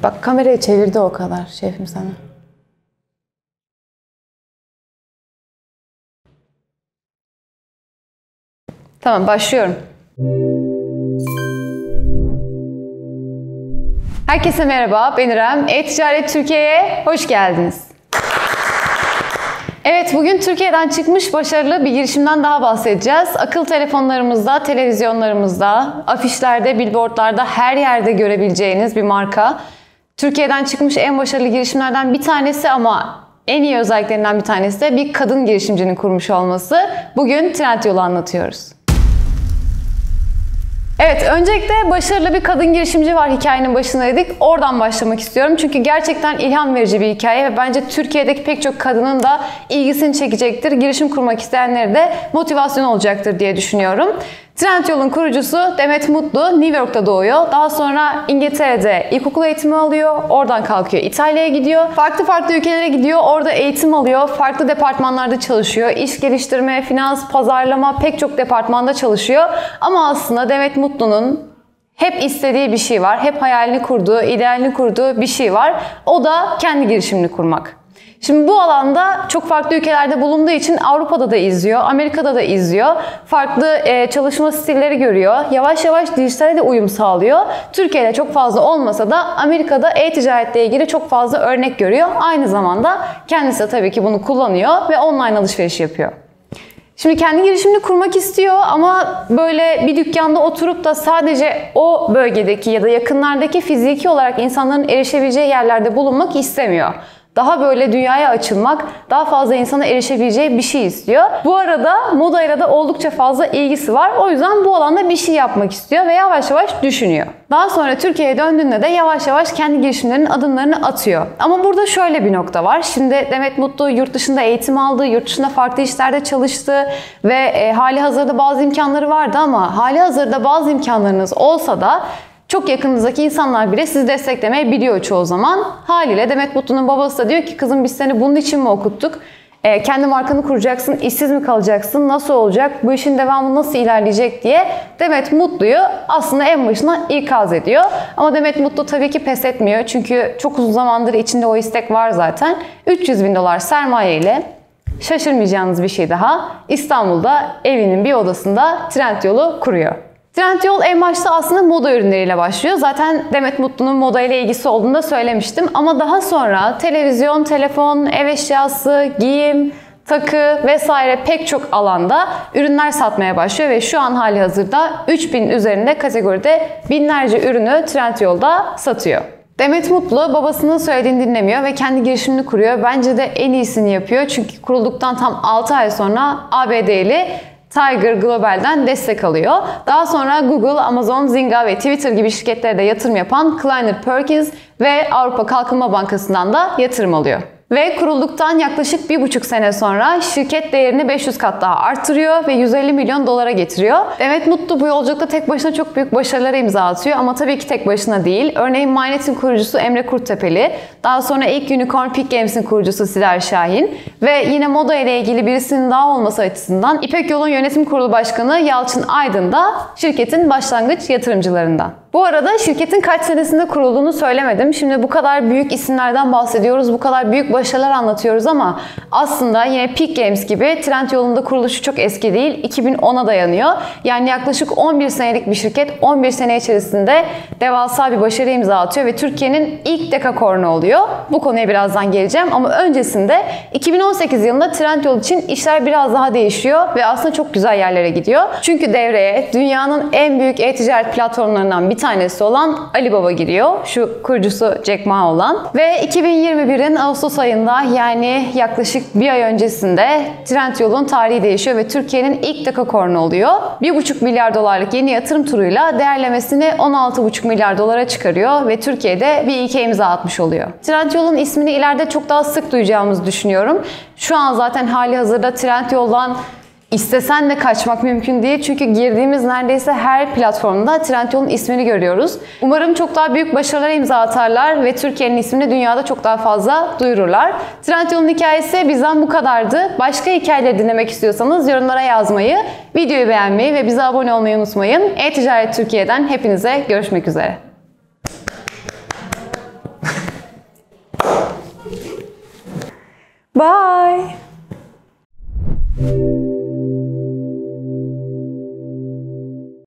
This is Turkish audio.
Bak kamerayı çevirdi o kadar şefim sana. Tamam, başlıyorum. Herkese merhaba, ben İrem. E-Ticaret Türkiye'ye hoş geldiniz. Evet, bugün Türkiye'den çıkmış başarılı bir girişimden daha bahsedeceğiz. Akıl telefonlarımızda, televizyonlarımızda, afişlerde, billboardlarda her yerde görebileceğiniz bir marka. Türkiye'den çıkmış en başarılı girişimlerden bir tanesi ama en iyi özelliklerinden bir tanesi de bir kadın girişimcinin kurmuş olması. Bugün Trendyol'u anlatıyoruz. Evet, öncelikle başarılı bir kadın girişimci var hikayenin başında dedik. Oradan başlamak istiyorum. Çünkü gerçekten ilham verici bir hikaye ve bence Türkiye'deki pek çok kadının da ilgisini çekecektir. Girişim kurmak isteyenlere de motivasyon olacaktır diye düşünüyorum. Trendyol'un kurucusu Demet Mutlu New York'ta doğuyor. Daha sonra İngiltere'de ilkokul eğitimi alıyor. Oradan kalkıyor İtalya'ya gidiyor. Farklı ülkelere gidiyor. Orada eğitim alıyor. Farklı departmanlarda çalışıyor. İş geliştirme, finans, pazarlama pek çok departmanda çalışıyor. Ama aslında Demet Mutlu'nun hep istediği bir şey var. Hep hayalini kurduğu, idealini kurduğu bir şey var. O da kendi girişimini kurmak. Şimdi bu alanda çok farklı ülkelerde bulunduğu için Avrupa'da da izliyor, Amerika'da da izliyor. Farklı çalışma stilleri görüyor. Yavaş yavaş dijitale de uyum sağlıyor. Türkiye'de çok fazla olmasa da Amerika'da e-ticaretle ilgili çok fazla örnek görüyor. Aynı zamanda kendisi de tabii ki bunu kullanıyor ve online alışveriş yapıyor. Şimdi kendi girişimini kurmak istiyor ama böyle bir dükkanda oturup da sadece o bölgedeki ya da yakınlardaki fiziki olarak insanların erişebileceği yerlerde bulunmak istemiyor. Daha böyle dünyaya açılmak, daha fazla insana erişebileceği bir şey istiyor. Bu arada modayla da oldukça fazla ilgisi var. O yüzden bu alanda bir şey yapmak istiyor ve yavaş yavaş düşünüyor. Daha sonra Türkiye'ye döndüğünde de yavaş yavaş kendi girişimlerinin adımlarını atıyor. Ama burada şöyle bir nokta var. Şimdi Demet Mutlu yurt dışında eğitim aldı, yurt dışında farklı işlerde çalıştı ve hali hazırda bazı imkanları vardı ama hali hazırda bazı imkanlarınız olsa da çok yakınınızdaki insanlar bile sizi desteklemeyebiliyor çoğu zaman. Haliyle Demet Mutlu'nun babası da diyor ki kızım biz seni bunun için mi okuttuk? Kendi markanı kuracaksın, işsiz mi kalacaksın, nasıl olacak, bu işin devamı nasıl ilerleyecek diye Demet Mutlu'yu aslında en başına ikaz ediyor. Ama Demet Mutlu tabii ki pes etmiyor çünkü çok uzun zamandır içinde o istek var zaten. 300.000 dolar sermaye ile şaşırmayacağınız bir şey daha İstanbul'da evinin bir odasında Trendyol'u kuruyor. Trendyol en başta aslında moda ürünleriyle başlıyor. Zaten Demet Mutlu'nun moda ile ilgisi olduğunu da söylemiştim. Ama daha sonra televizyon, telefon, ev eşyası, giyim, takı vesaire pek çok alanda ürünler satmaya başlıyor ve şu an hali hazırda 3000 üzerinde kategoride binlerce ürünü Trendyol'da satıyor. Demet Mutlu babasının söylediğini dinlemiyor ve kendi girişimini kuruyor. Bence de en iyisini yapıyor. Çünkü kurulduktan tam 6 ay sonra ABD'li Tiger Global'den destek alıyor. Daha sonra Google, Amazon, Zynga ve Twitter gibi şirketlere de yatırım yapan Kleiner Perkins ve Avrupa Kalkınma Bankası'ndan da yatırım alıyor. Ve kurulduktan yaklaşık 1,5 sene sonra şirket değerini 500 kat daha artırıyor ve 150 milyon dolara getiriyor. Demet Mutlu bu yolculukta tek başına çok büyük başarılara imza atıyor ama tabii ki tek başına değil. Örneğin MyNet'in kurucusu Emre Kurttepeli, daha sonra ilk Unicorn Peak Games'in kurucusu Sider Şahin ve yine moda ile ilgili birisinin daha olması açısından İpek Yol'un yönetim kurulu başkanı Yalçın Aydın da şirketin başlangıç yatırımcılarından. Bu arada şirketin kaç senesinde kurulduğunu söylemedim. Şimdi bu kadar büyük isimlerden bahsediyoruz, bu kadar büyük başarılar anlatıyoruz ama aslında yine Peak Games gibi Trendyol'un da kuruluşu çok eski değil. 2010'a dayanıyor. Yani yaklaşık 11 senelik bir şirket 11 sene içerisinde devasa bir başarı imza atıyor ve Türkiye'nin ilk dekakornu oluyor. Bu konuya birazdan geleceğim ama öncesinde 2018 yılında Trendyol için işler biraz daha değişiyor ve aslında çok güzel yerlere gidiyor. Çünkü devreye dünyanın en büyük e-ticaret platformlarından bir tanesi olan Alibaba giriyor. Şu kurucusu Jack Ma olan. Ve 2021'in Ağustos ayında yani yaklaşık bir ay öncesinde Trendyol'un tarihi değişiyor ve Türkiye'nin ilk dekakornu oluyor. 1,5 milyar dolarlık yeni yatırım turuyla değerlemesini 16,5 milyar dolara çıkarıyor ve Türkiye'de bir ilke imza atmış oluyor. Trendyol'un ismini ileride çok daha sık duyacağımızı düşünüyorum. Şu an zaten hali hazırda Trendyol'dan İstesen de kaçmak mümkün değil çünkü girdiğimiz neredeyse her platformda Trendyol'un ismini görüyoruz. Umarım çok daha büyük başarılara imza atarlar ve Türkiye'nin ismini dünyada çok daha fazla duyururlar. Trendyol'un hikayesi bizden bu kadardı. Başka hikayeleri dinlemek istiyorsanız yorumlara yazmayı, videoyu beğenmeyi ve bize abone olmayı unutmayın. E-Ticaret Türkiye'den hepinize görüşmek üzere.